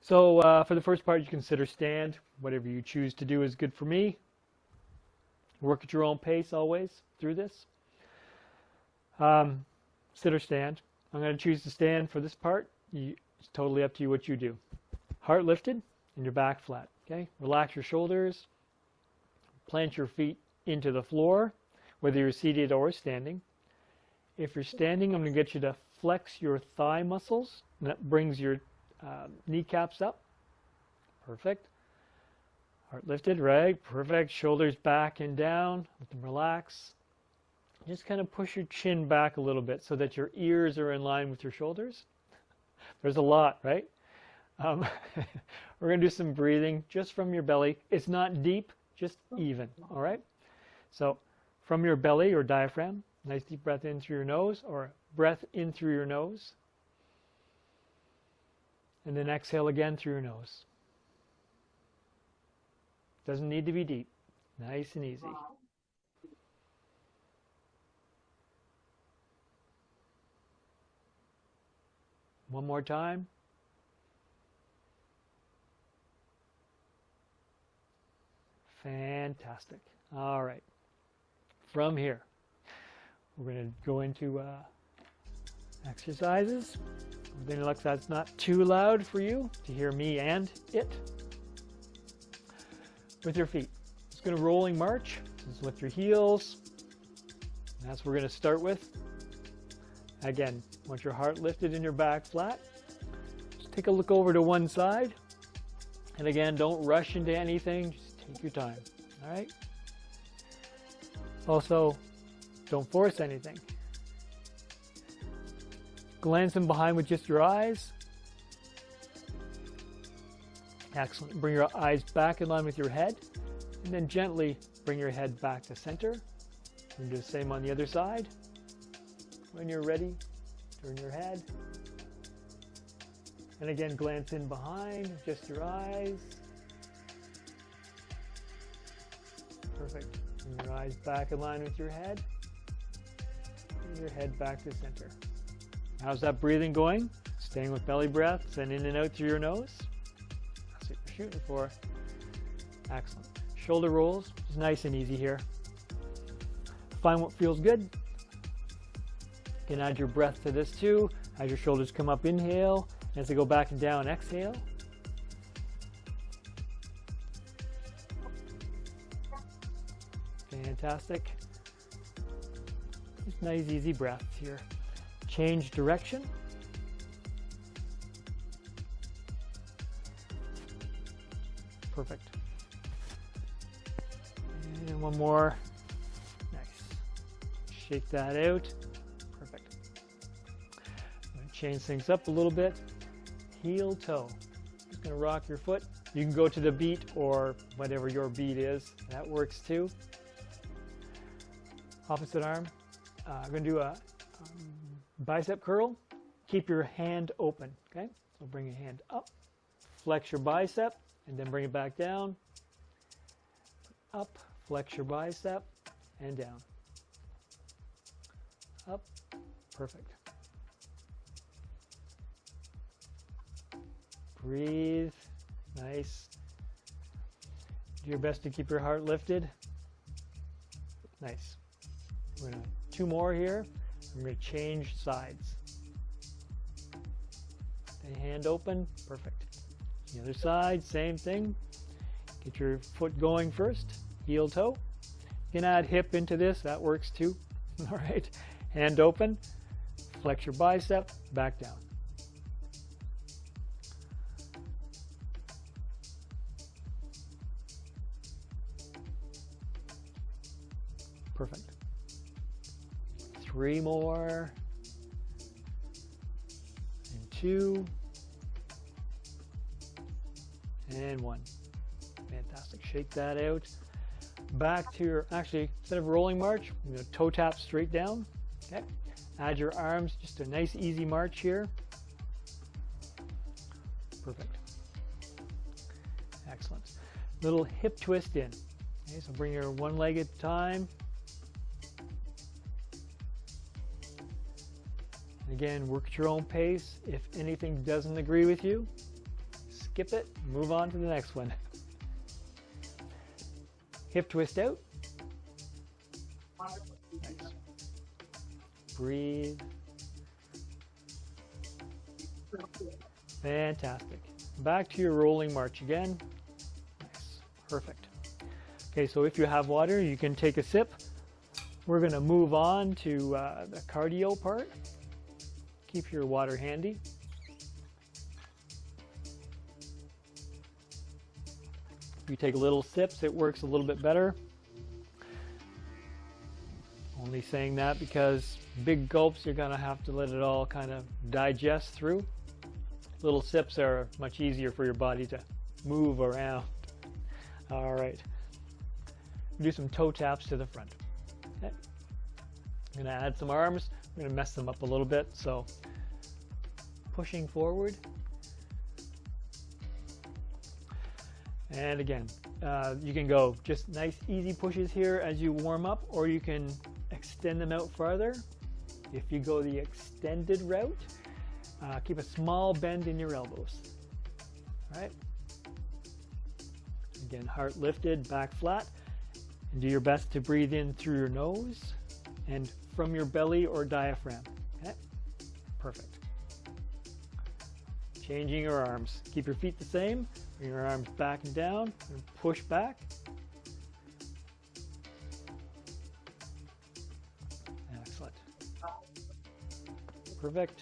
So for the first part, you consider stand. Whatever you choose to do is good for me. Work at your own pace always through this. Sit or stand. I'm going to choose to stand for this part. It's totally up to you what you do. Heart lifted and your back flat. Okay. Relax your shoulders. Plant your feet into the floor, whether you're seated or standing. If you're standing, I'm going to get you to flex your thigh muscles. And that brings your kneecaps up. Perfect. Heart lifted, right? Perfect. Shoulders back and down. Let them relax. Just kind of push your chin back a little bit so that your ears are in line with your shoulders. There's a lot, right? We're going to do some breathing just from your belly. It's not deep, just even, all right? So from your belly or diaphragm, nice deep breath in through your nose, or breath in through your nose. And then exhale again through your nose. Doesn't need to be deep. Nice and easy. One more time. Fantastic. All right. From here, we're going to go into exercises. Then look, that's not too loud for you to hear me and it. With your feet. It's going to rolling march. Just lift your heels. And that's what we're going to start with. Again, want your heart lifted and your back flat. Just take a look over to one side. And again, don't rush into anything. Just take your time. All right? Also, don't force anything. Glance in behind with just your eyes. Excellent. Bring your eyes back in line with your head. And then gently bring your head back to center. And do the same on the other side. When you're ready, turn your head. And again, glance in behind, just your eyes. Perfect. Bring your eyes back in line with your head. And your head back to center. How's that breathing going? Staying with belly breaths and in and out through your nose. That's what you're shooting for. Excellent. Shoulder rolls is nice and easy here. Find what feels good. You can add your breath to this too. As your shoulders come up, inhale. As they go back and down, exhale. Fantastic. Just nice, easy breath here. Change direction. Perfect. And one more. Nice. Shake that out. Perfect. I'm going to change things up a little bit. Heel toe. Just going to rock your foot. You can go to the beat or whatever your beat is. That works too. Opposite arm. I'm going to do a bicep curl. Keep your hand open. Okay? So bring your hand up. Flex your bicep and then bring it back down. Up. Flex your bicep and down. Up. Perfect. Breathe. Nice. Do your best to keep your heart lifted. Nice. We're going to 2 more here. I'm going to change sides. The hand open. Perfect. The other side, same thing. Get your foot going first. Heel toe. You can add hip into this. That works too. All right. Hand open. Flex your bicep. Back down. Perfect. 3 more. And 2. And 1. Fantastic. Shake that out. Back to your, actually, instead of rolling march, I'm going to toe tap straight down. Okay. Add your arms, just a nice easy march here. Perfect. Excellent. Little hip twist in. Okay, so bring your one leg at a time. Again, work at your own pace. If anything doesn't agree with you, skip it, move on to the next one. Hip twist out. Nice. Breathe. Fantastic. Back to your rolling march again. Nice. Perfect. Okay, so if you have water, you can take a sip. We're going to move on to the cardio part. Keep your water handy. If you take little sips, it works a little bit better. Only saying that because big gulps, you're going to have to let it all kind of digest through. Little sips are much easier for your body to move around. All right. Do some toe taps to the front. Okay. I'm going to add some arms. I'm going to mess them up a little bit. So pushing forward. And again, you can go just nice easy pushes here as you warm up, or you can extend them out farther. If you go the extended route, keep a small bend in your elbows. All right. Again, heart lifted, back flat. And do your best to breathe in through your nose and from your belly or diaphragm. Okay. Perfect. Changing your arms. Keep your feet the same. Bring your arms back and down and push back. Excellent. Perfect.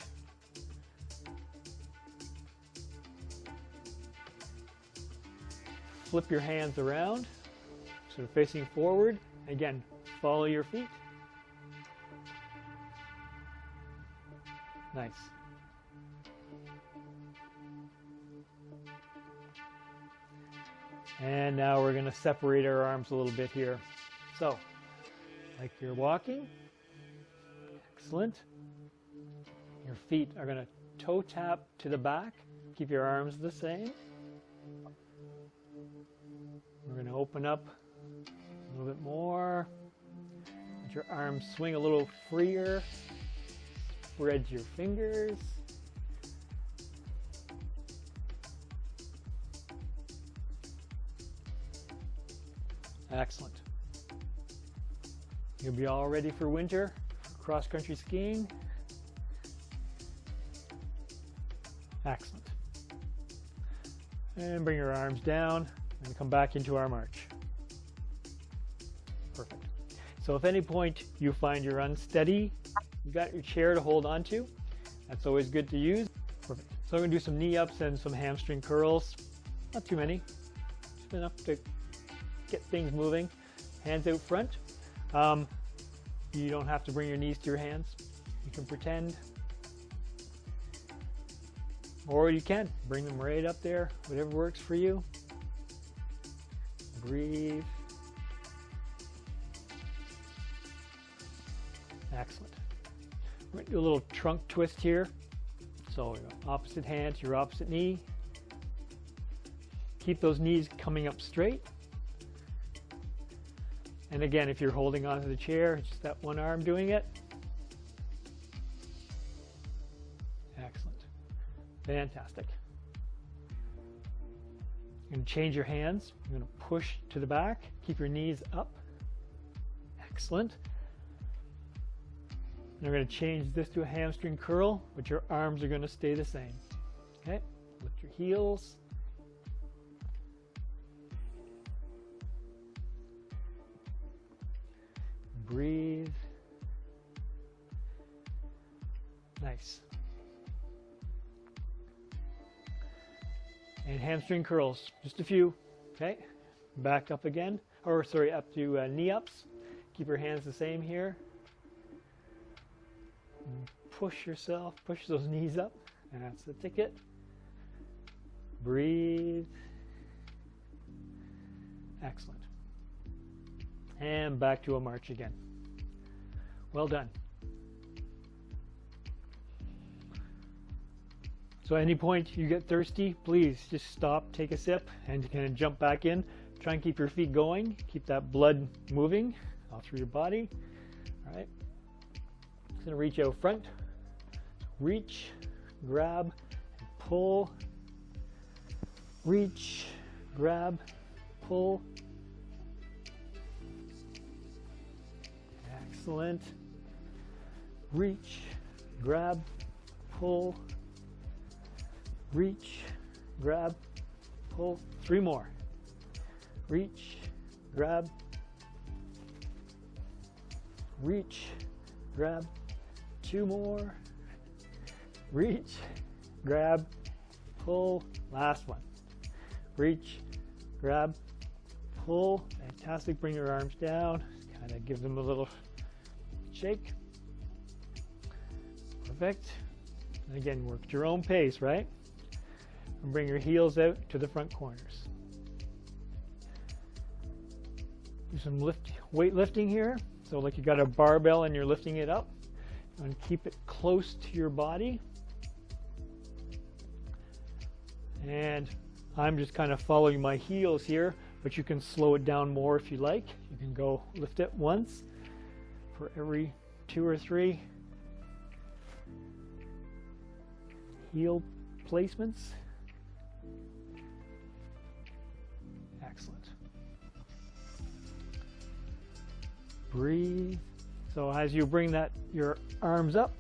Flip your hands around, so they're facing forward. Again, follow your feet. Nice. And now we're going to separate our arms a little bit here. So, like you're walking. Excellent. Your feet are going to toe tap to the back. Keep your arms the same. We're going to open up a little bit more. Let your arms swing a little freer. Spread your fingers. Excellent. You'll be all ready for winter, cross-country skiing. Excellent. And bring your arms down and come back into our march. Perfect. So if at any point you find you're unsteady, you've got your chair to hold on to. That's always good to use. Perfect. So I'm going to do some knee ups and some hamstring curls. Not too many, just enough to get things moving. Hands out front. You don't have to bring your knees to your hands. You can pretend. Or you can bring them right up there, whatever works for you. Breathe. Excellent. We're going to do a little trunk twist here. So opposite hand to your opposite knee. Keep those knees coming up straight. And again, if you're holding onto the chair, just that one arm doing it. Excellent. Fantastic. You're going to change your hands. You're going to push to the back. Keep your knees up. Excellent. And we're going to change this to a hamstring curl, but your arms are going to stay the same. Okay? Lift your heels. Breathe. Nice. And hamstring curls, just a few. Okay, back up again, or sorry, up to knee ups. Keep your hands the same here. Push yourself, push those knees up. And that's the ticket. Breathe. Excellent. And back to a march again. Well done. So at any point you get thirsty, please just stop, take a sip, and kind of jump back in. Try and keep your feet going. Keep that blood moving all through your body. All right. Just going to reach out front. Reach, grab, and pull. reach, grab, pull. Excellent. Reach, grab, pull. Reach, grab, pull. 3 more. Reach, grab, reach, grab. 2 more. Reach, grab, pull. Last one. Reach, grab, pull. Fantastic. Bring your arms down. Kind of give them a little shake. Perfect. And again, work at your own pace, right? And bring your heels out to the front corners. Do some weight lifting here. So like you got a barbell and you're lifting it up. And keep it close to your body. And I'm just kind of following my heels here, but you can slow it down more if you like. You can go lift it once for every 2 or 3 heel placements. Excellent. Breathe. So as you bring your arms up,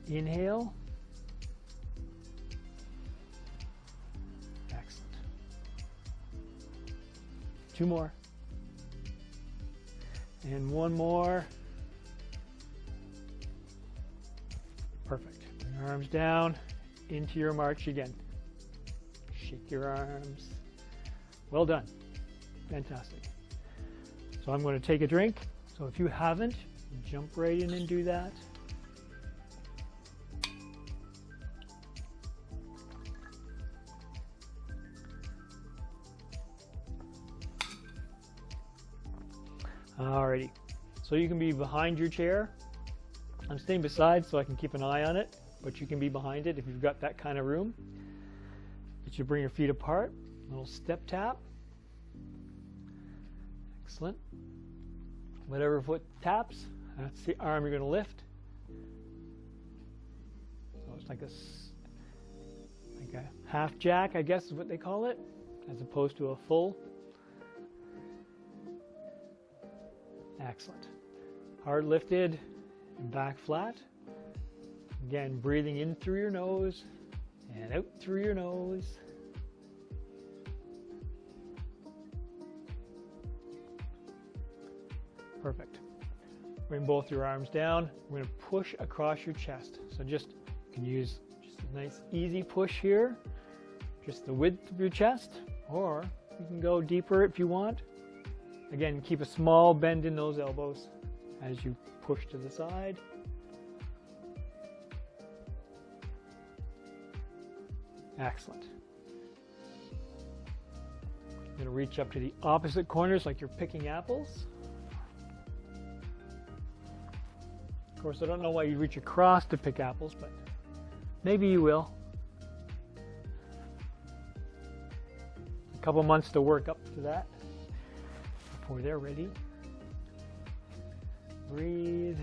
inhale. Excellent. 2 more. And 1 more. Perfect. Bring your arms down into your march again. Shake your arms. Well done. Fantastic. So I'm going to take a drink. So if you haven't, jump right in and do that. Alrighty, so you can be behind your chair. I'm staying beside so I can keep an eye on it, but you can be behind it if you've got that kind of room. But you bring your feet apart, a little step tap. Excellent. Whatever foot taps, that's the arm you're going to lift. So it's like a half jack, I guess is what they call it, as opposed to a full. Excellent. Heart lifted and back flat. Again, breathing in through your nose and out through your nose. Perfect. Bring both your arms down. We're going to push across your chest. So you can use just a nice easy push here, just the width of your chest, or you can go deeper if you want. Again, keep a small bend in those elbows as you push to the side. Excellent. You're going to reach up to the opposite corners like you're picking apples. Of course, I don't know why you reach across to pick apples, but maybe you will. A couple months to work up to that before they're ready. Breathe.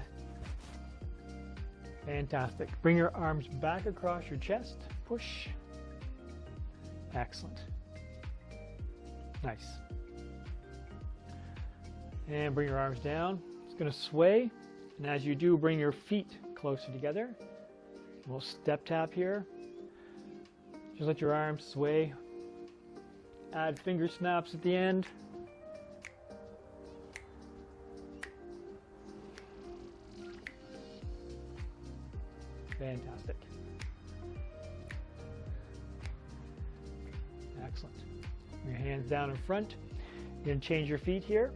Fantastic. Bring your arms back across your chest. Push. Excellent. Nice. And bring your arms down. It's going to sway. And as you do, bring your feet closer together. We'll step tap here. Just let your arms sway. Add finger snaps at the end. Fantastic. Excellent. Your hands down in front. You're going to change your feet here.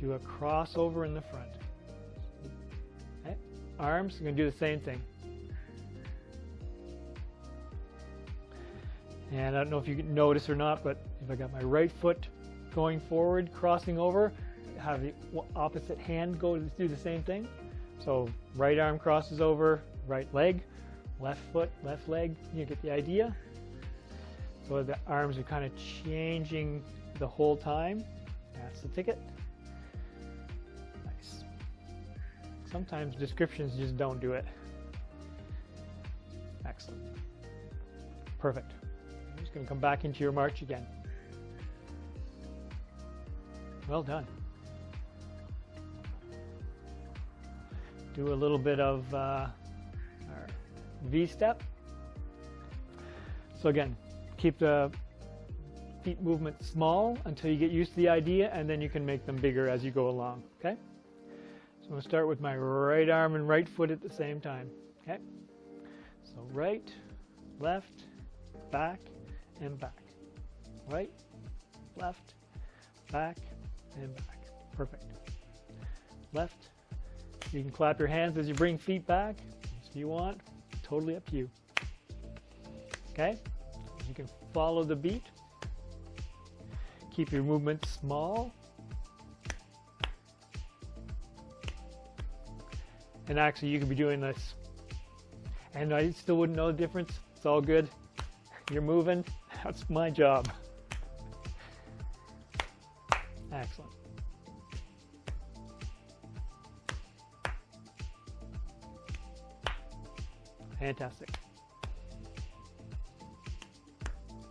Do a crossover in the front. Okay. Arms, you're going to do the same thing. And I don't know if you can notice or not, but if I got my right foot going forward, crossing over, have the opposite hand go to do the same thing. So right arm crosses over, right leg, left foot, left leg. You get the idea. So the arms are kind of changing the whole time. That's the ticket. Nice. Sometimes descriptions just don't do it. Excellent. Perfect. Just going to come back into your march again. Well done. Do a little bit of our V-step. So again, keep the feet movement small until you get used to the idea, and then you can make them bigger as you go along, okay? So I'm going to start with my right arm and right foot at the same time, okay? So right, left, back, and back. Right, left, back, and back. Perfect. Left. You can clap your hands as you bring feet back if you want. Totally up to you. Okay? You can follow the beat. Keep your movement small. And actually, you could be doing this. And I still wouldn't know the difference. It's all good. You're moving. That's my job. Excellent. Fantastic.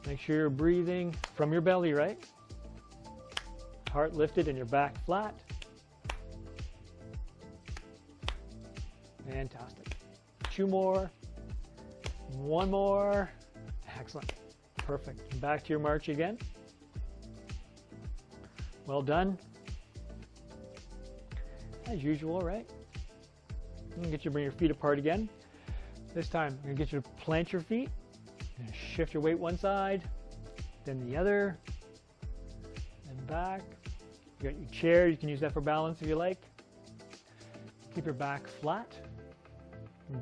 Make sure you're breathing from your belly, right? Heart lifted and your back flat. Fantastic. 2 more. 1 more. Excellent. Perfect. Back to your march again. Well done. As usual, right? I'm going to get you to bring your feet apart again. This time, I'm going to get you to plant your feet. And shift your weight one side, then the other, and back. You got your chair. You can use that for balance if you like. Keep your back flat.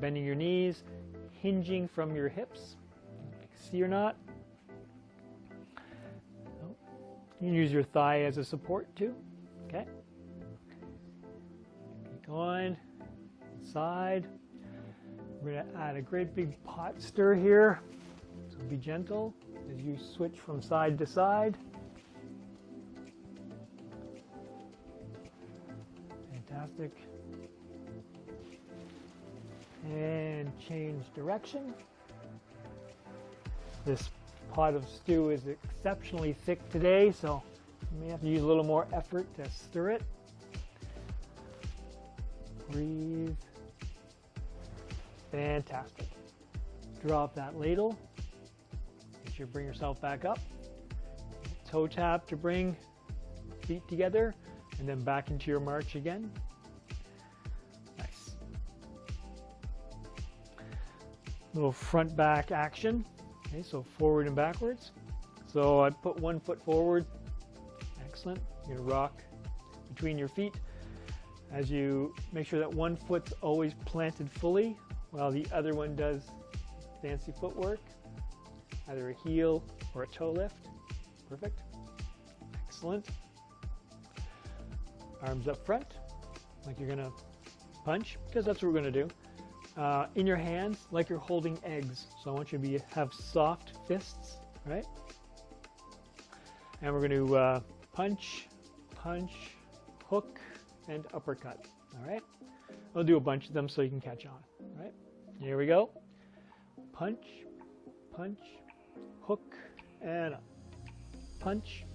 Bending your knees, hinging from your hips. See or not? You can use your thigh as a support too. Okay. Keep going. Side. We're going to add a great big pot stir here. So be gentle as you switch from side to side. Fantastic. And change direction. This pot of stew is exceptionally thick today, so you may have to use a little more effort to stir it. Breathe. Fantastic. Drop that ladle. Make sure you bring yourself back up. Toe tap to bring feet together, and then back into your march again. Nice. Little front back action. Okay, so forward and backwards. So I put 1 foot forward. Excellent. You're going to rock between your feet as you make sure that 1 foot's always planted fully while the other one does fancy footwork, either a heel or a toe lift. Perfect. Excellent. Arms up front, like you're going to punch, because that's what we're going to do. In your hands, like you're holding eggs. So I want you to have soft fists, right? And we're going to punch, punch, hook, and uppercut. All right? I'll do a bunch of them so you can catch on. All right? Here we go. Punch, punch, hook, and up. Punch,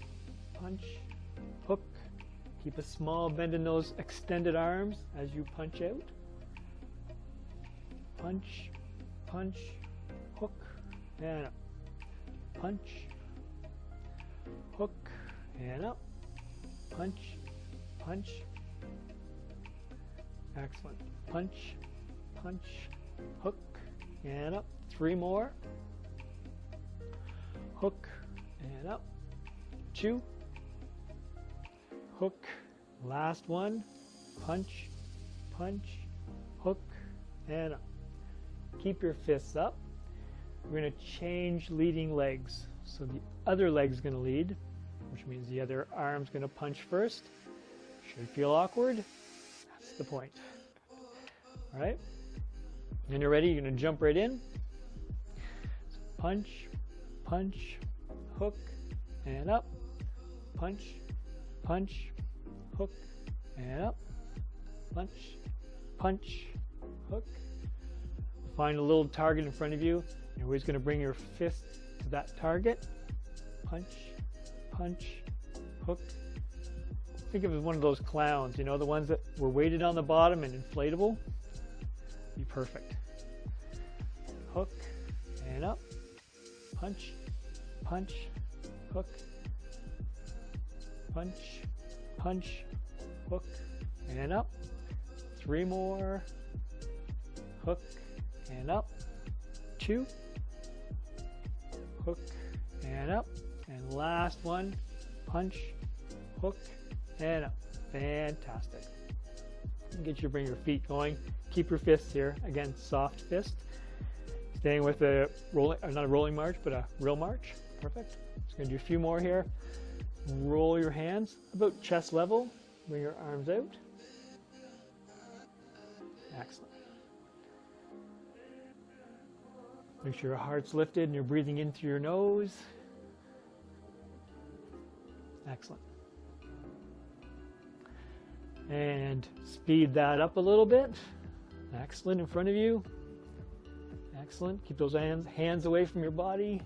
punch, hook. Keep a small bend in those extended arms as you punch out. Punch, punch, hook, and up. Punch, hook, and up. Punch, punch. Excellent. Punch, punch, hook, and up. 3 more. Hook, and up. 2. Hook. Last one. Punch, punch, hook, and up. Keep your fists up. We're going to change leading legs. So the other leg's going to lead, which means the other arm's going to punch first. Should feel awkward. That's the point. All right? When you're ready, you're going to jump right in. So punch, punch, hook, and up. Punch, punch, hook, and up. Punch, punch, hook. Find a little target in front of you. You're always going to bring your fist to that target. Punch, punch, hook. Think of it as one of those clowns, you know, the ones that were weighted on the bottom and inflatable. Be perfect. Hook and up. Punch, punch, hook. Punch, punch, hook and up. 3 more. Hook and up. 2. Hook and up. And last one. Punch, hook and up. Fantastic. Get you to bring your feet going. Keep your fists here. Again, soft fist. Staying with a rolling, not a rolling march, but a real march. Perfect. Just going to do a few more here. Roll your hands about chest level. Bring your arms out. Excellent. Make sure your heart's lifted and you're breathing in through your nose. Excellent. And speed that up a little bit. Excellent. In front of you. Excellent. Keep those hands away from your body.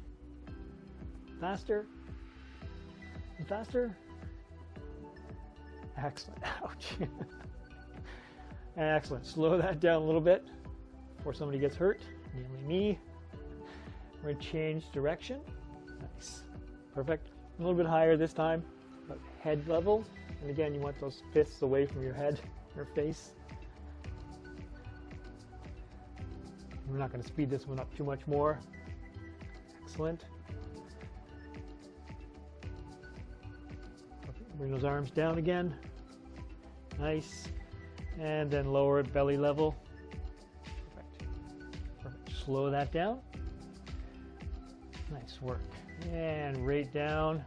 Faster. And faster. Excellent. Ouch. Excellent. Slow that down a little bit before somebody gets hurt. Mainly me. We're going to change direction. Nice. Perfect. A little bit higher this time, about head level. And again, you want those fists away from your head, your face. We're not going to speed this one up too much more. Excellent. Bring those arms down again. Nice. And then lower at belly level. Perfect. Perfect. Slow that down. Nice work. And right down.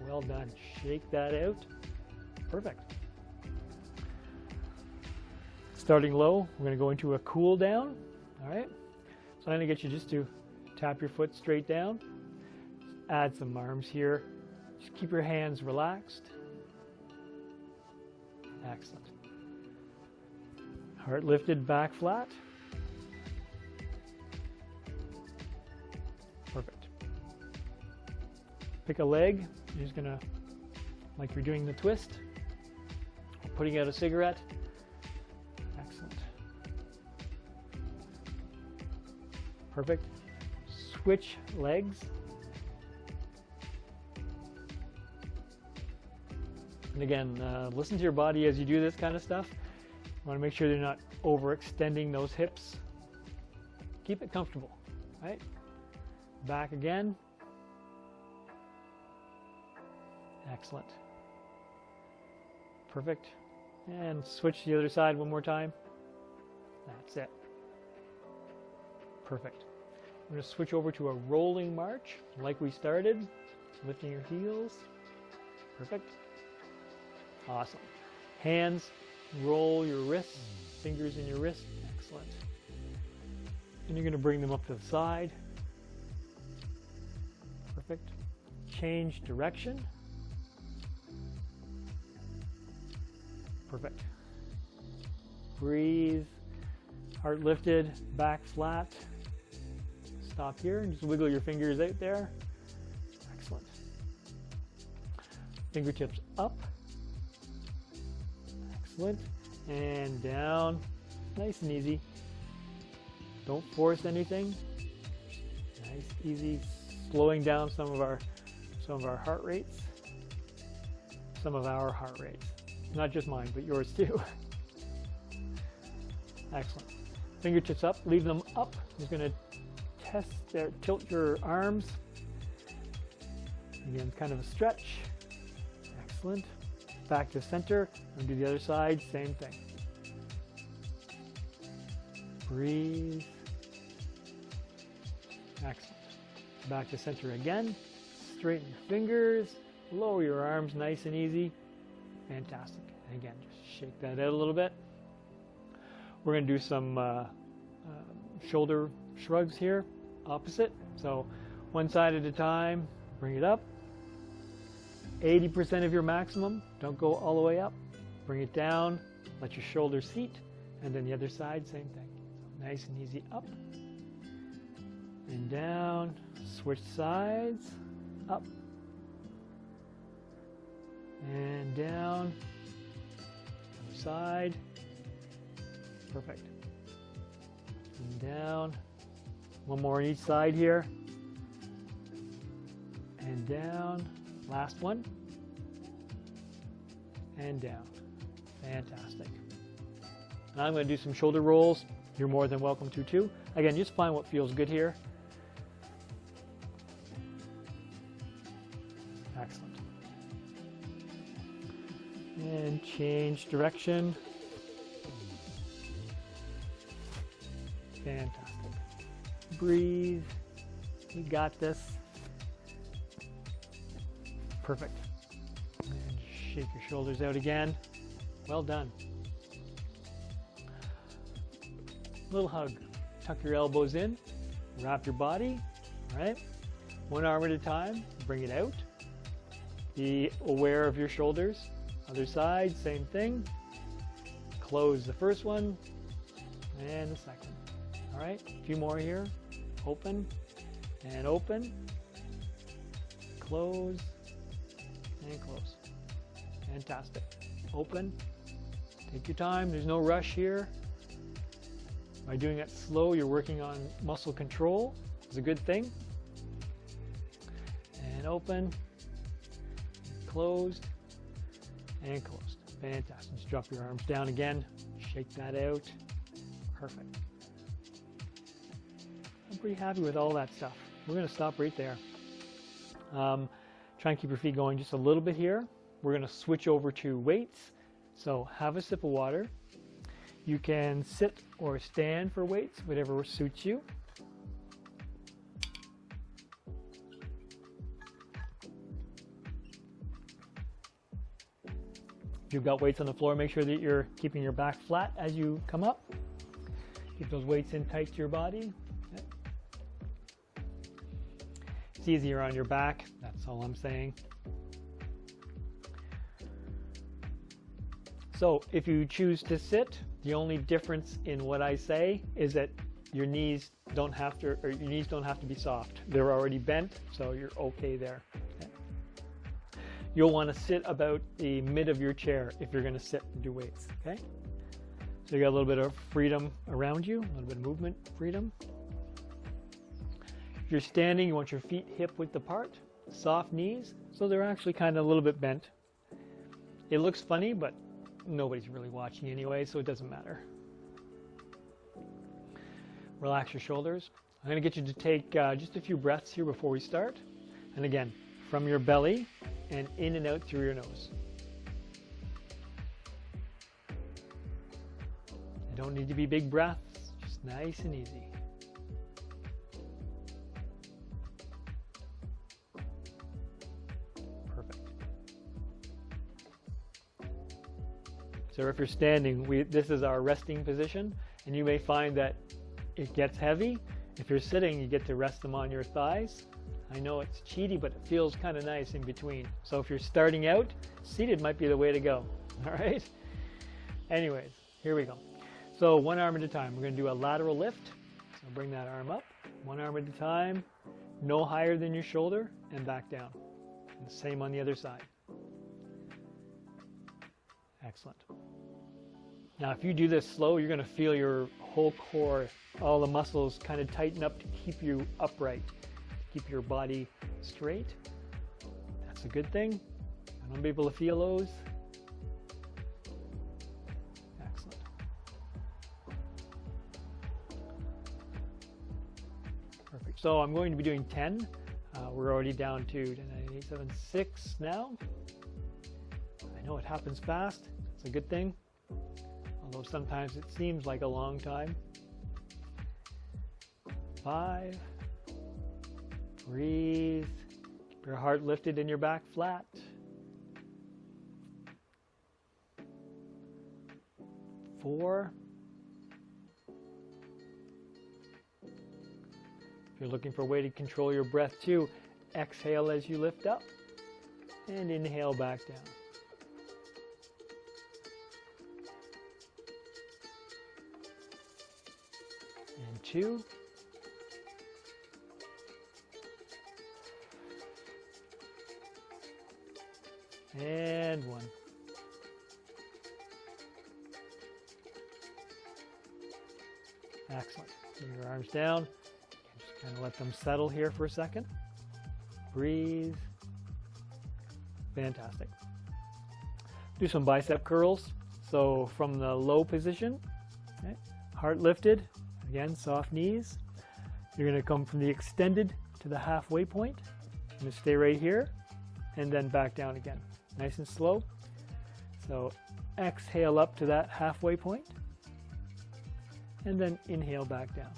Well done. Shake that out. Perfect. Starting low, we're going to go into a cool down. All right. So I'm going to get you just to tap your foot straight down. Just add some arms here. Just keep your hands relaxed. Excellent. Heart lifted, back flat. Perfect. Pick a leg. You're just gonna, like you're doing the twist, or putting out a cigarette. Excellent. Perfect. Switch legs. And again, listen to your body as you do this kind of stuff. You want to make sure you're not overextending those hips. Keep it comfortable, right? Back again. Excellent. Perfect. And switch to the other side one more time. That's it. Perfect. I'm going to switch over to a rolling march like we started. Lifting your heels. Perfect. Awesome. Hands, roll your wrists, fingers in your wrist. Excellent. And you're going to bring them up to the side. Perfect. Change direction. Perfect. Breathe. Heart lifted, back flat. Stop here and just wiggle your fingers out there. Excellent. Fingertips up. Excellent. And down. Nice and easy. Don't force anything. Nice, easy. Slowing down some of our heart rates. Some of our heart rates. Not just mine, but yours too. Excellent. Fingertips up. Leave them up. I'm just going to tilt your arms. Again, kind of a stretch. Excellent. Back to center, and do the other side, same thing. Breathe. Excellent. Back to center again. Straighten your fingers, lower your arms, nice and easy. Fantastic. And again, just shake that out a little bit. We're going to do some shoulder shrugs here, opposite. So one side at a time, bring it up. 80% of your maximum, don't go all the way up. Bring it down, let your shoulders seat, and then the other side, same thing. So nice and easy up, and down. Switch sides, up and down. Other side. Perfect. And down. One more on each side here. And down. Last one. And down. Fantastic. Now I'm going to do some shoulder rolls. You're more than welcome to too. Again, just find what feels good here. Excellent. And change direction. Fantastic. Breathe. You got this. Perfect. And shake your shoulders out again. Well done. Little hug. Tuck your elbows in. Wrap your body. All right. One arm at a time. Bring it out. Be aware of your shoulders. Other side, same thing. Close the first one and the second. All right. A few more here. Open and open. Close and close. Fantastic. Open. Take your time. There's no rush here. By doing it slow, you're working on muscle control. It's a good thing. And open. Closed. And closed. Fantastic. Just drop your arms down again. Shake that out. Perfect. I'm pretty happy with all that stuff. We're going to stop right there. Try and keep your feet going just a little bit here. We're going to switch over to weights. So have a sip of water. You can sit or stand for weights, whatever suits you. If you've got weights on the floor, make sure that you're keeping your back flat as you come up. Keep those weights in tight to your body. Okay. It's easier on your back, that's all I'm saying. So if you choose to sit, the only difference in what I say is that your knees don't have to be soft. They're already bent, so you're okay there. Okay. You'll want to sit about the mid of your chair if you're going to sit and do weights. Okay. So you got a little bit of freedom around you, a little bit of movement freedom. If you're standing, you want your feet hip width apart, soft knees, so they're actually kind of a little bit bent. It looks funny, but nobody's really watching anyway, so it doesn't matter. Relax your shoulders. I'm going to get you to take just a few breaths here before we start. And again, from your belly and in and out through your nose. They don't need to be big breaths, just nice and easy. So if you're standing, this is our resting position, and you may find that it gets heavy. If you're sitting, you get to rest them on your thighs. I know it's cheaty, but it feels kind of nice in between. So if you're starting out, seated might be the way to go. All right? Anyways, here we go. So one arm at a time. We're going to do a lateral lift. So bring that arm up. One arm at a time, no higher than your shoulder, and back down. And the same on the other side. Excellent. Now, if you do this slow, you're going to feel your whole core, all the muscles kind of tighten up to keep you upright, keep your body straight. That's a good thing. I want people to feel those. Excellent. Perfect. So I'm going to be doing 10. We're already down to 10, 9, 8, 7, 6 now. I know it happens fast. It's a good thing. Although sometimes it seems like a long time. 5. Breathe. Keep your heart lifted and your back flat. 4. If you're looking for a way to control your breath too, exhale as you lift up and inhale back down. And 2. and 1. Excellent. Bring your arms down. Just kind of let them settle here for a second. Breathe. Fantastic. Do some bicep curls. So from the low position, okay, heart lifted, again, soft knees. You're going to come from the extended to the halfway point. You're going to stay right here and then back down again. Nice and slow. So exhale up to that halfway point and then inhale back down.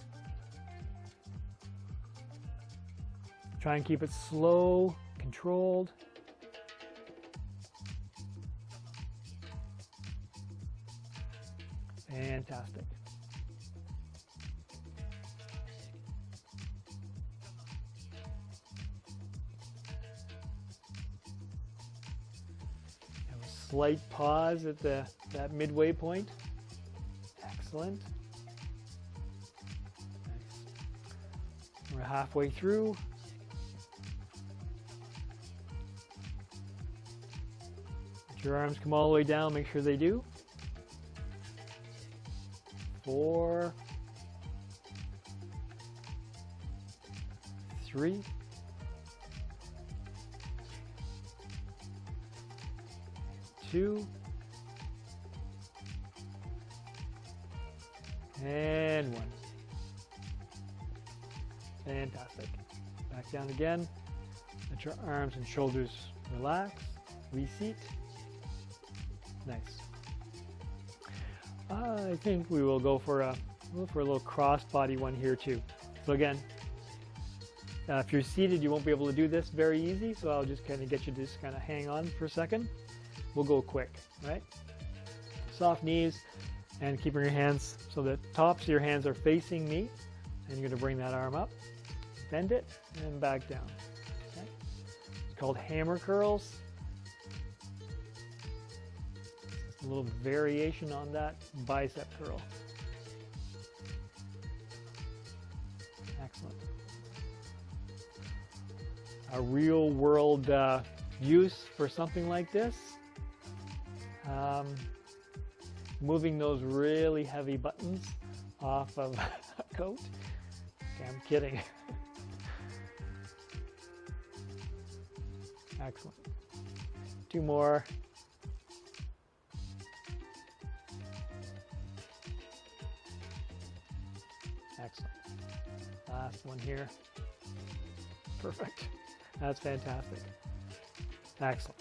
Try and keep it slow, controlled. Fantastic. Have a slight pause at that midway point. Excellent. Nice. We're halfway through. Let your arms come all the way down. Make sure they do. 4, 3, 2, and 1. Fantastic. Back down again. Let your arms and shoulders relax. Reseat. Nice. I think we will go for a little cross-body one here too. So again, if you're seated, you won't be able to do this very easy, so I'll just kind of get you to just kind of hang on for a second. We'll go quick, right? Soft knees, and keeping your hands so the tops of your hands are facing me, and you're going to bring that arm up, bend it, and back down. Okay? It's called hammer curls. A little variation on that bicep curl. Excellent. A real world use for something like this. Moving those really heavy buttons off of a coat. Okay, I'm kidding. Excellent. 2 more. Excellent. Last one here. Perfect. That's fantastic. Excellent.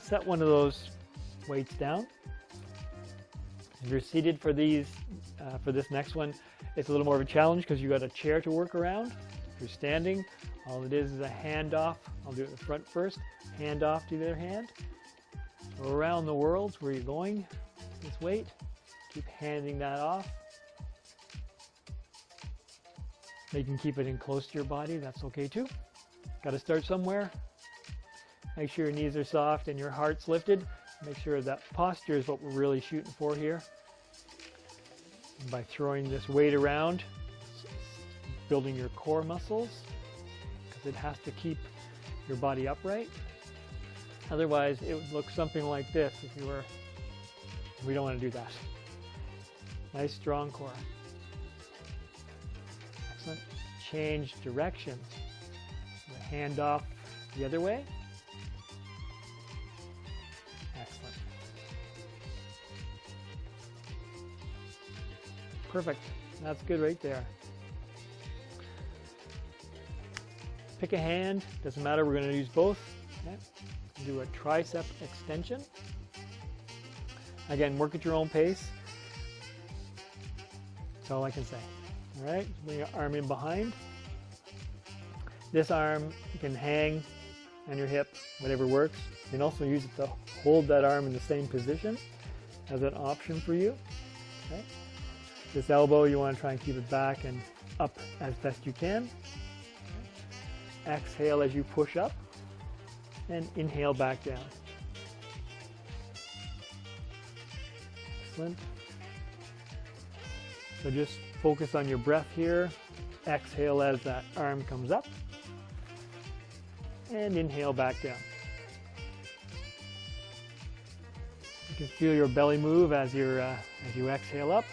Set one of those weights down. If you're seated for these, for this next one, it's a little more of a challenge because you've got a chair to work around. If you're standing, all it is a handoff. I'll do it in the front first. Hand off to the other hand. So around the world, where you're going, this weight. Keep handing that off. You can keep it in close to your body. That's okay too. Got to start somewhere. Make sure your knees are soft and your heart's lifted. Make sure that posture is what we're really shooting for here. And by throwing this weight around, building your core muscles, because it has to keep your body upright. Otherwise, it would look something like this if you were. We don't want to do that. Nice strong core. Excellent. Change direction. The hand off the other way. Excellent. Perfect. That's good right there. Pick a hand. Doesn't matter. We're going to use both. Okay. Do a tricep extension. Again, work at your own pace. That's all I can say. All right, bring your arm in behind. This arm you can hang on your hip, whatever works. You can also use it to hold that arm in the same position as an option for you. Okay. This elbow, you want to try and keep it back and up as best you can. Okay. Exhale as you push up, and inhale back down. Excellent. So just focus on your breath here. Exhale as that arm comes up. and inhale back down. You can feel your belly move as you exhale up.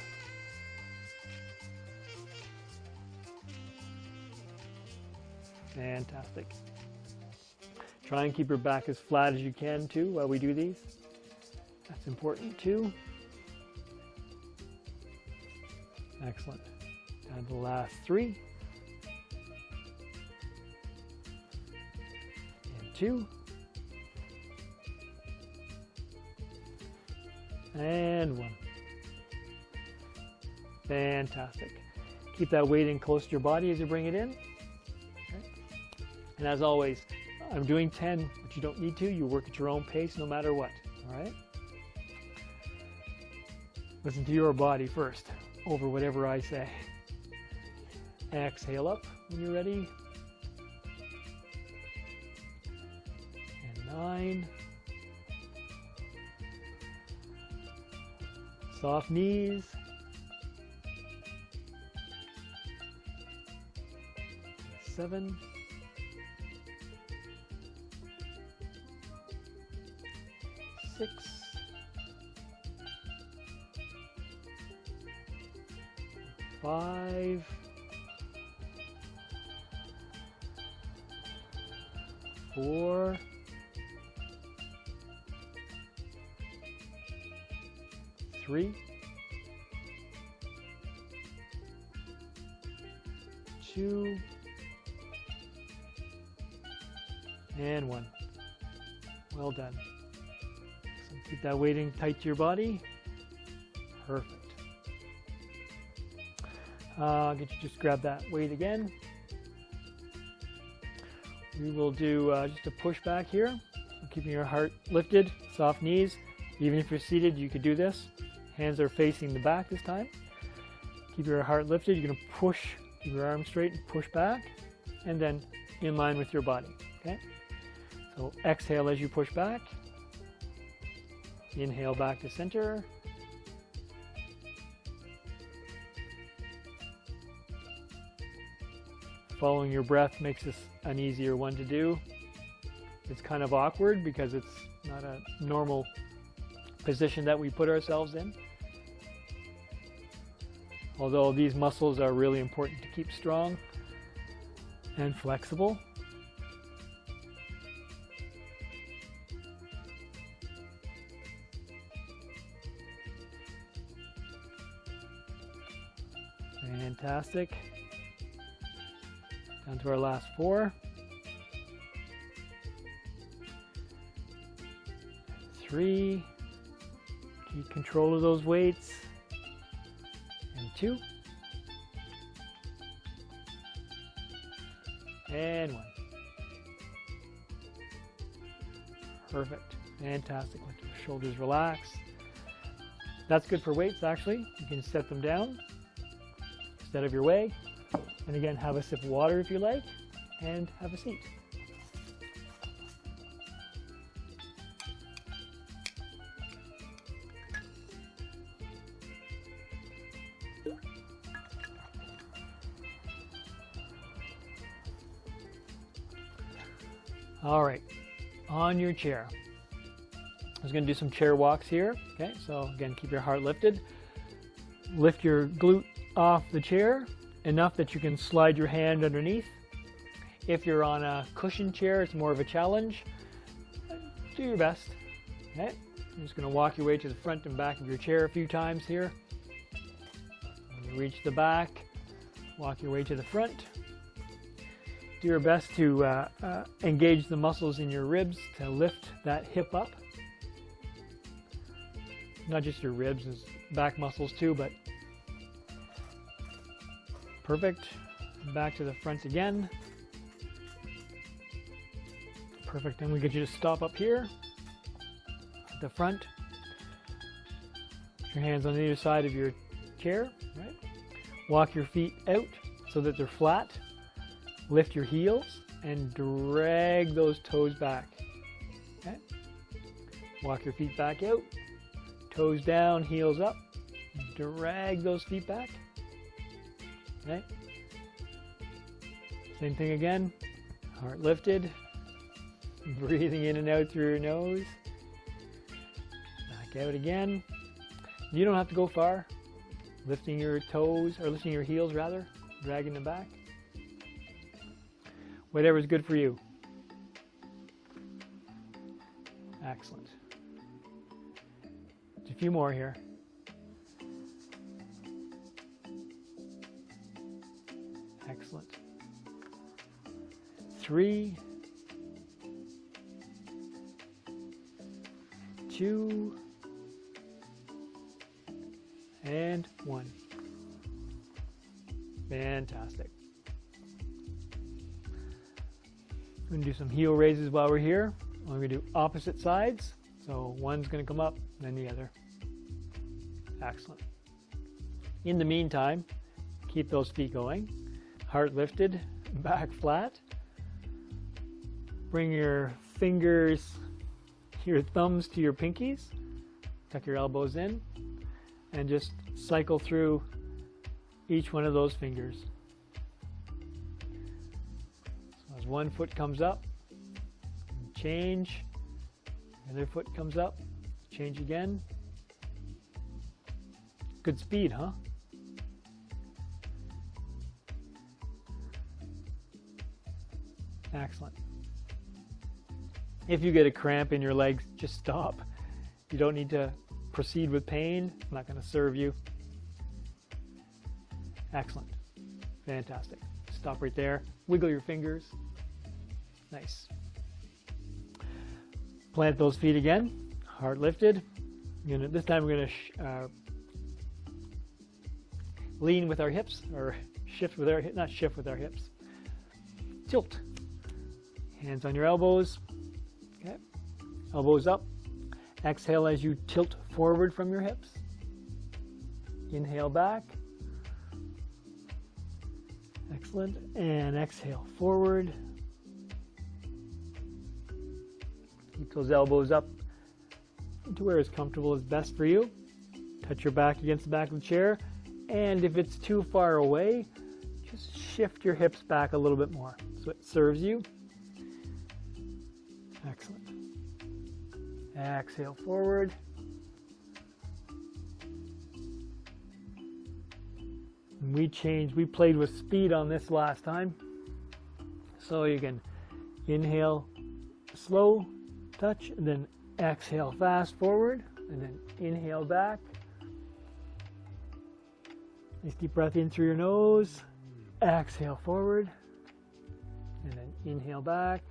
Fantastic. Try and keep your back as flat as you can too while we do these. That's important too. Excellent. Down to the last 3. And 2. And 1. Fantastic. Keep that weight in close to your body as you bring it in. Okay. And as always, I'm doing 10, but you don't need to. You work at your own pace no matter what. All right? Listen to your body first over whatever I say. Exhale up when you're ready. And 9. Soft knees. 7. 6. 5. 4. 3. 2. And 1. Well done. So keep that weight in tight to your body. Perfect. Get you just grab that weight again. We will do just a push back here. So keeping your heart lifted, soft knees. Even if you're seated, you could do this. Hands are facing the back this time. Keep your heart lifted. You're going to push, keep your arms straight and push back, and then in line with your body. Okay? So exhale as you push back. Inhale back to center. Following your breath makes this an easier one to do. It's kind of awkward because it's not a normal position that we put ourselves in. Although these muscles are really important to keep strong and flexible. Fantastic. Down to our last 4. 3. Keep control of those weights. And 2. And 1. Perfect. Fantastic. Let your shoulders relax. That's good for weights, actually. You can set them down instead of your way. And again, have a sip of water if you like, and have a seat. All right, on your chair. I was going to do some chair walks here. Okay, so again, keep your heart lifted. Lift your glute off the chair enough that you can slide your hand underneath. If you're on a cushion chair, it's more of a challenge. Do your best. Okay, I'm just going to walk your way to the front and back of your chair a few times here. When you reach the back, walk your way to the front. Do your best to engage the muscles in your ribs to lift that hip up. Not just your ribs, there's back muscles too, but perfect. Back to the front again. Perfect. Then we get you to stop up here at the front. Put your hands on either side of your chair. Right? Walk your feet out so that they're flat. Lift your heels and drag those toes back. Okay? Walk your feet back out. Toes down, heels up. Drag those feet back. Okay? Same thing again. Heart lifted. Breathing in and out through your nose. Back out again. You don't have to go far. Lifting your toes, or lifting your heels rather, dragging them back. Whatever's good for you. Excellent. Just a few more here. Excellent. 3, 2, and 1. Fantastic. I'm going to do some heel raises while we're here. I'm going to do opposite sides. So one's going to come up, then the other. Excellent. In the meantime, keep those feet going. Heart lifted, back flat. Bring your fingers, your thumbs to your pinkies. Tuck your elbows in. And just cycle through each one of those fingers. So as one foot comes up, change. The other foot comes up, change again. Good speed, huh? Excellent. If you get a cramp in your legs, just stop. You don't need to proceed with pain. It's not going to serve you. Excellent. Fantastic. Stop right there. Wiggle your fingers. Nice. Plant those feet again. Heart lifted. This time we're going to lean with our hips, or shift with our hips, not shift with our hips. Tilt. Hands on your elbows. Okay. Elbows up. Exhale as you tilt forward from your hips. Inhale back. Excellent. And exhale forward. Keep those elbows up to where is comfortable is best for you. Touch your back against the back of the chair. And if it's too far away, just shift your hips back a little bit more so it serves you. Excellent. Exhale forward. We played with speed on this last time. So you can inhale slow, touch, and then exhale fast forward, and then inhale back. Nice deep breath in through your nose. Exhale forward, and then inhale back.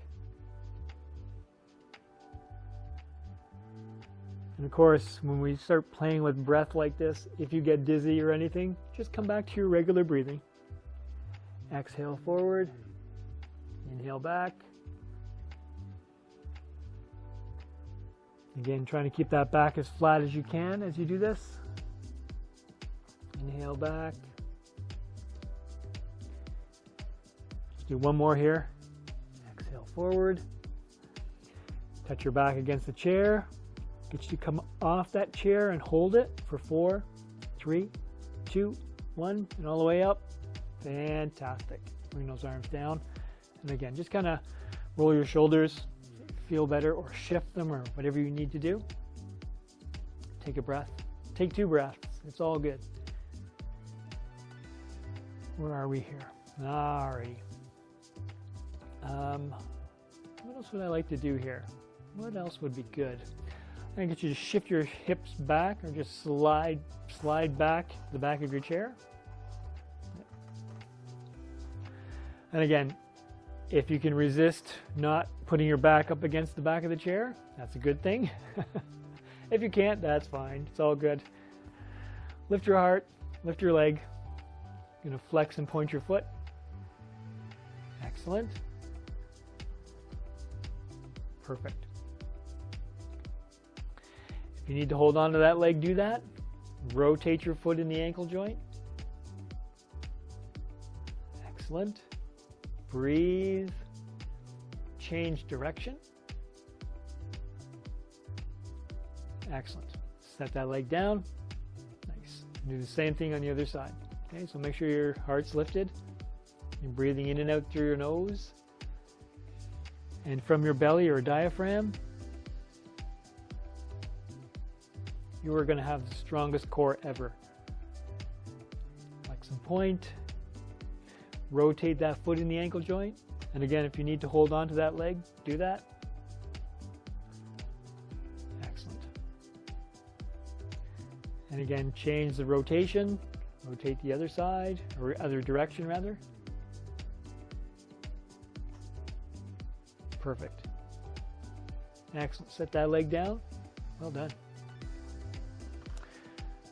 And of course, when we start playing with breath like this, if you get dizzy or anything, just come back to your regular breathing. Exhale forward, inhale back. Again, trying to keep that back as flat as you can as you do this. Inhale back. Let's do one more here. Exhale forward. Touch your back against the chair. Get you to come off that chair and hold it for 4, 3, 2, 1, and all the way up. Fantastic. Bring those arms down. And again, just kind of roll your shoulders, feel better, or shift them, or whatever you need to do. Take a breath. Take 2 breaths. It's all good. Where are we here? Alrighty. What else would I like to do here? What else would be good? I can get you to shift your hips back, or just slide back the back of your chair. And again, if you can resist not putting your back up against the back of the chair, that's a good thing. If you can't, that's fine. It's all good. Lift your heart, lift your leg. You're going to flex and point your foot. Excellent. Perfect. If you need to hold on to that leg, do that. Rotate your foot in the ankle joint. Excellent. Breathe. Change direction. Excellent. Set that leg down. Nice. Do the same thing on the other side. Okay, so make sure your heart's lifted. You're breathing in and out through your nose. And from your belly or diaphragm, you are going to have the strongest core ever. Flex and point. Rotate that foot in the ankle joint. And again, if you need to hold on to that leg, do that. Excellent. And again, change the rotation. Rotate the other side, or other direction rather. Perfect. Excellent. Set that leg down. Well done.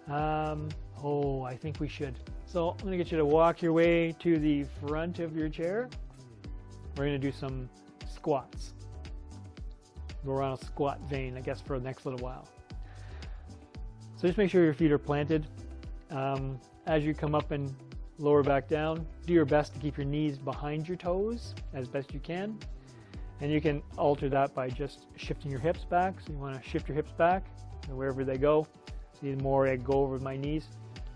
I think we should. So I'm going to get you to walk your way to the front of your chair. We're going to do some squats. Go around a squat vein, I guess, for the next little while. So just make sure your feet are planted. As you come up and lower back down, do your best to keep your knees behind your toes as best you can. And you can alter that by just shifting your hips back. So you want to shift your hips back wherever they go. See, the more I go over my knees,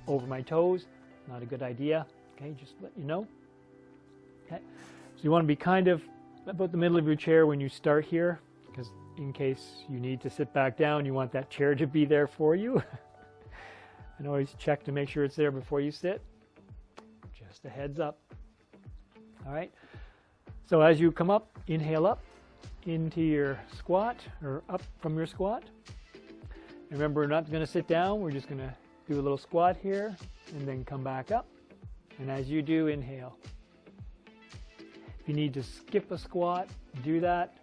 over my toes, not a good idea. Okay, just let you know. Okay, so you want to be kind of about the middle of your chair when you start here, because in case you need to sit back down, you want that chair to be there for you. And always check to make sure it's there before you sit. Just a heads up. All right. So as you come up, inhale up into your squat, or up from your squat. Remember, we're not going to sit down. We're just going to do a little squat here and then come back up. And as you do, inhale. If you need to skip a squat, do that.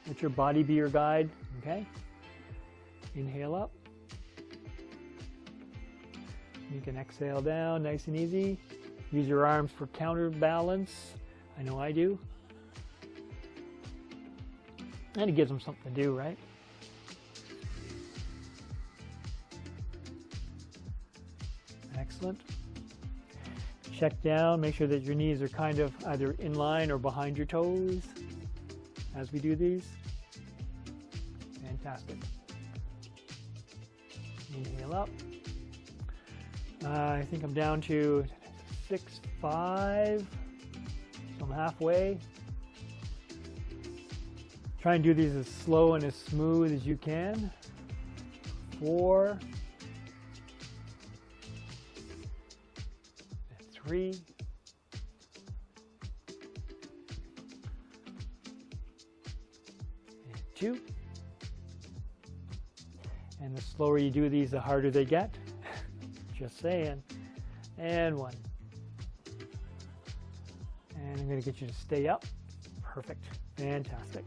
Let your body be your guide. Okay? Inhale up. You can exhale down, nice and easy. Use your arms for counterbalance. I know I do. And it gives them something to do, right? Excellent. Check down, make sure that your knees are kind of either in line or behind your toes as we do these. Fantastic. Inhale up. I think I'm down to 6-5, so I'm halfway. Try and do these as slow and as smooth as you can. 4, 3, 2, and the slower you do these, the harder they get. Just saying. And 1. And I'm going to get you to stay up. Perfect. Fantastic.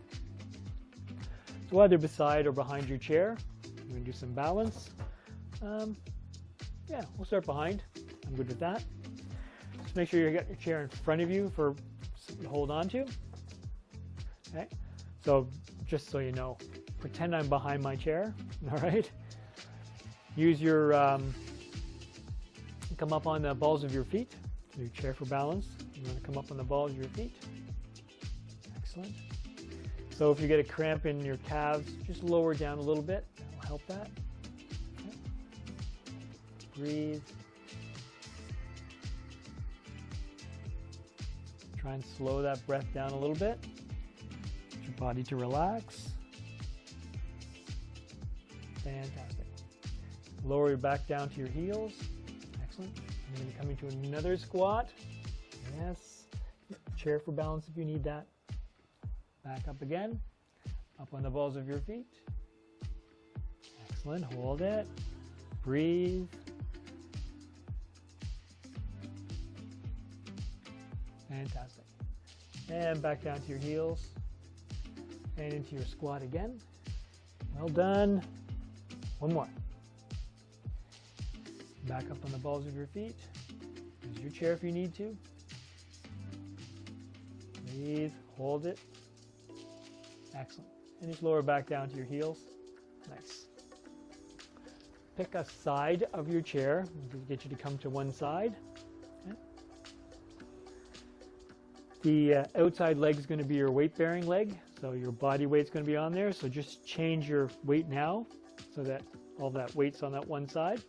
So either beside or behind your chair, you're going to do some balance. Yeah, we'll start behind. I'm good with that. Just make sure you got your chair in front of you for something to hold on to. Okay. So just so you know, pretend I'm behind my chair. All right. Use your come up on the balls of your feet. Your chair for balance. You want to come up on the balls of your feet. Excellent. So if you get a cramp in your calves, just lower down a little bit. That'll help that. Okay. Breathe. Try and slow that breath down a little bit. Get your body to relax. Fantastic. Lower your back down to your heels. Excellent. And then come into another squat. Yes. Chair for balance if you need that. Back up again. Up on the balls of your feet. Excellent. Hold it. Breathe. Fantastic. And back down to your heels. And into your squat again. Well done. One more. Back up on the balls of your feet. Use your chair if you need to. Breathe. Hold it. Excellent. And just lower back down to your heels. Nice. Pick a side of your chair. We'll get you to come to one side. Okay. The outside leg is going to be your weight-bearing leg. So your body weight's going to be on there. So just change your weight now so that all that weight's on that one side.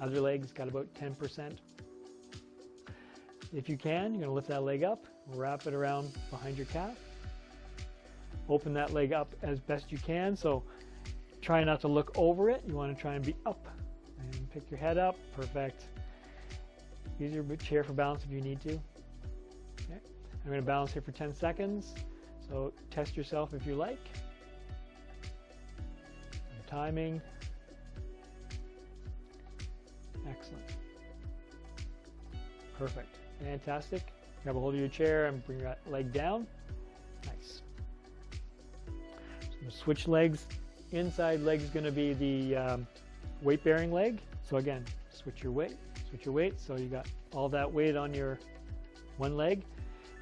Other leg's got about 10%. If you can, you're going to lift that leg up, wrap it around behind your calf. open that leg up as best you can. So try not to look over it. You want to try and be up and pick your head up. Perfect. Use your chair for balance if you need to. Okay. I'm going to balance here for 10 seconds. So test yourself if you like. And timing. Excellent. Perfect. Fantastic. Grab a hold of your chair and bring your leg down. Nice. So switch legs. Inside leg is going to be the weight-bearing leg. So again, switch your weight. Switch your weight. So you got all that weight on your one leg.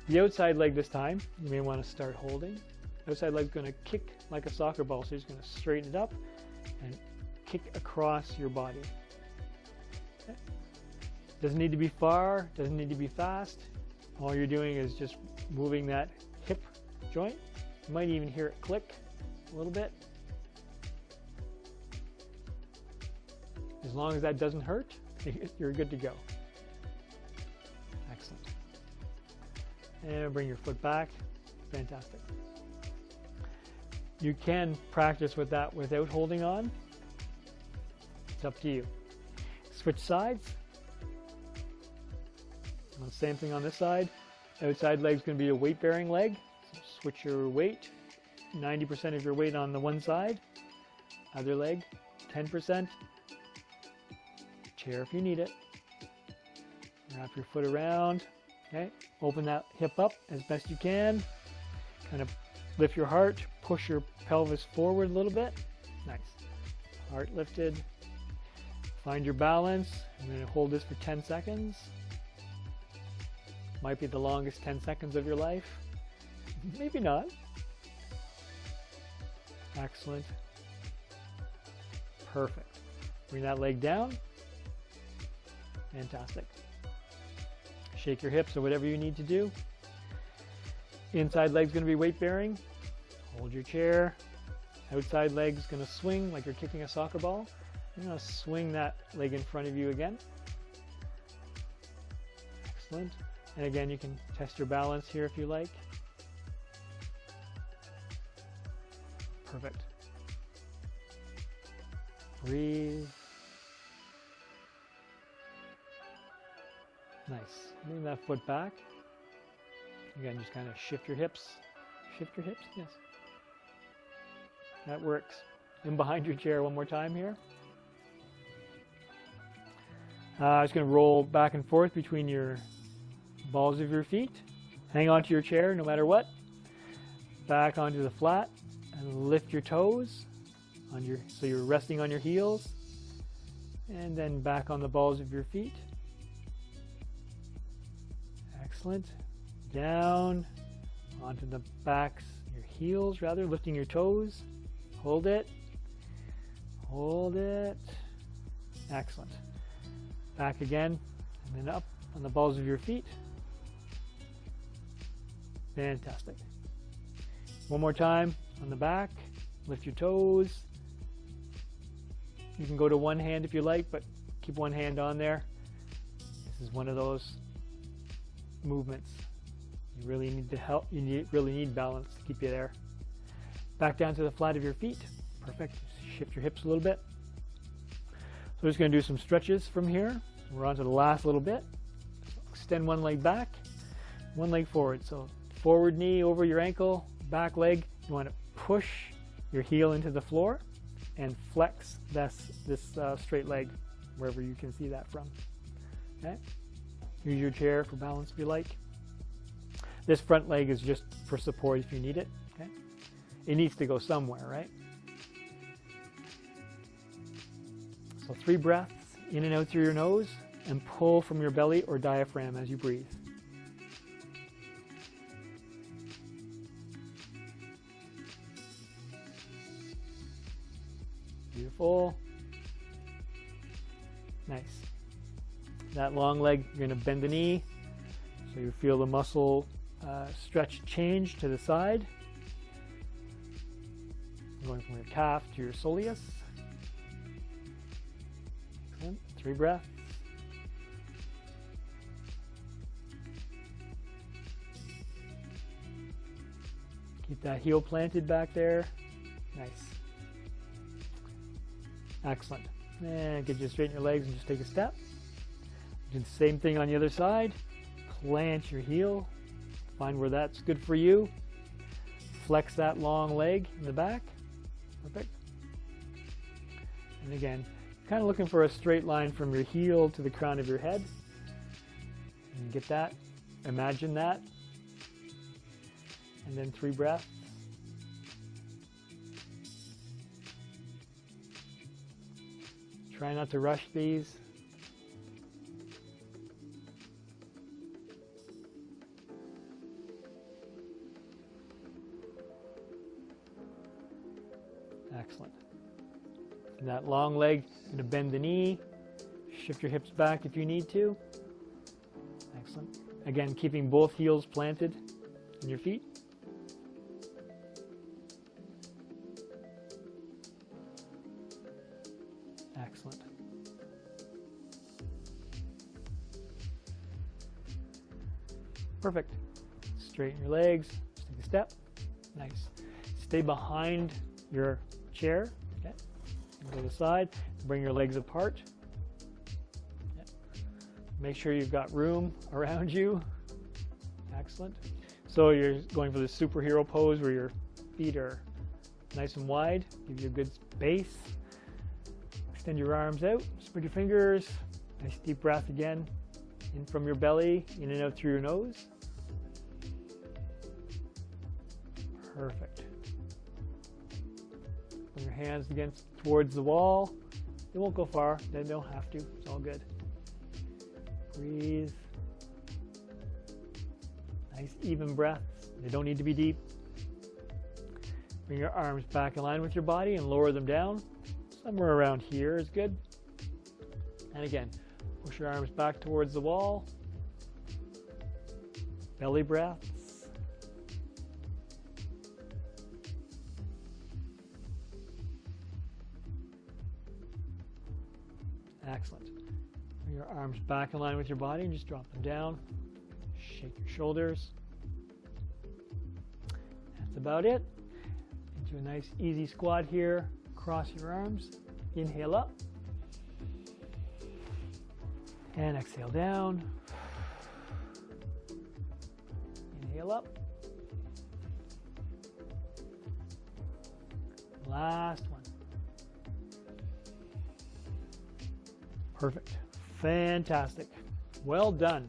The outside leg this time, you may want to start holding. Outside leg is going to kick like a soccer ball. So you're just going to straighten it up and kick across your body. Okay. Doesn't need to be far. Doesn't need to be fast. All you're doing is just moving that hip joint. You might even hear it click a little bit. As long as that doesn't hurt, you're good to go. Excellent. And bring your foot back. Fantastic. You can practice with that without holding on. It's up to you. Switch sides. Same thing on this side. Outside leg is going to be a weight-bearing leg. So switch your weight. 90% of your weight on the one side. Other leg, 10%. Chair if you need it. Wrap your foot around. Okay. Open that hip up as best you can. Kind of lift your heart. Push your pelvis forward a little bit. Nice. Heart lifted. Find your balance. I'm going to hold this for 10 seconds. Might be the longest 10 seconds of your life. Maybe not. Excellent. Perfect. Bring that leg down. Fantastic. Shake your hips or whatever you need to do. Inside leg's going to be weight bearing. Hold your chair. Outside leg's going to swing like you're kicking a soccer ball. You're going to swing that leg in front of you again. Excellent. And again, you can test your balance here if you like. Perfect. Breathe. Nice. Bring that foot back. Again, just kind of shift your hips. Shift your hips, yes. That works. In behind your chair one more time here. I'm just going to roll back and forth between your balls of your feet. Hang on to your chair no matter what. Back onto the flat and lift your toes on your, so you're resting on your heels, and then back on the balls of your feet. Excellent. Down onto the backs, your heels rather, lifting your toes. Hold it. Hold it. Excellent. Back again, and then up on the balls of your feet. Fantastic. One more time on the back. Lift your toes. You can go to one hand if you like, but keep one hand on there. This is one of those movements. You really need to help. You really need balance to keep you there. Back down to the flat of your feet. Perfect. Shift your hips a little bit. So we're just going to do some stretches from here. We're on to the last little bit. Extend one leg back, one leg forward. So forward knee over your ankle, back leg. You want to push your heel into the floor and flex this straight leg wherever you can see that from. Okay. Use your chair for balance if you like. This front leg is just for support if you need it. Okay. It needs to go somewhere, right? So 3 breaths in and out through your nose, and pull from your belly or diaphragm as you breathe. Beautiful. Nice. That long leg, you're going to bend the knee so you feel the muscle stretch change to the side. Going from your calf to your soleus. Excellent. 3 breaths. Keep that heel planted back there. Nice. Excellent. And get you straighten your legs and just take a step. Do the same thing on the other side. Plant your heel. Find where that's good for you. Flex that long leg in the back. Perfect. And again, kind of looking for a straight line from your heel to the crown of your head. And get that. Imagine that. And then 3 breaths. Try not to rush these. Excellent. And that long leg, going to bend the knee. Shift your hips back if you need to. Excellent. Again, keeping both heels planted in your feet. Excellent. Perfect. Straighten your legs. Just take a step. Nice. Stay behind your chair. Okay. Go to the side. Bring your legs apart. Okay. Make sure you've got room around you. Excellent. So you're going for the superhero pose where your feet are nice and wide. Give you a good space. Extend your arms out. Spread your fingers. Nice deep breath again. In from your belly, in and out through your nose. Perfect. Bring your hands against towards the wall. They won't go far. They don't have to. It's all good. Breathe. Nice even breaths. They don't need to be deep. Bring your arms back in line with your body and lower them down. Somewhere around here is good. And again, push your arms back towards the wall. Belly breaths. Excellent. Bring your arms back in line with your body and just drop them down. Shake your shoulders. That's about it. Into a nice easy squat here. Cross your arms. Inhale up. And exhale down. Inhale up. Last one. Perfect. Fantastic. Well done.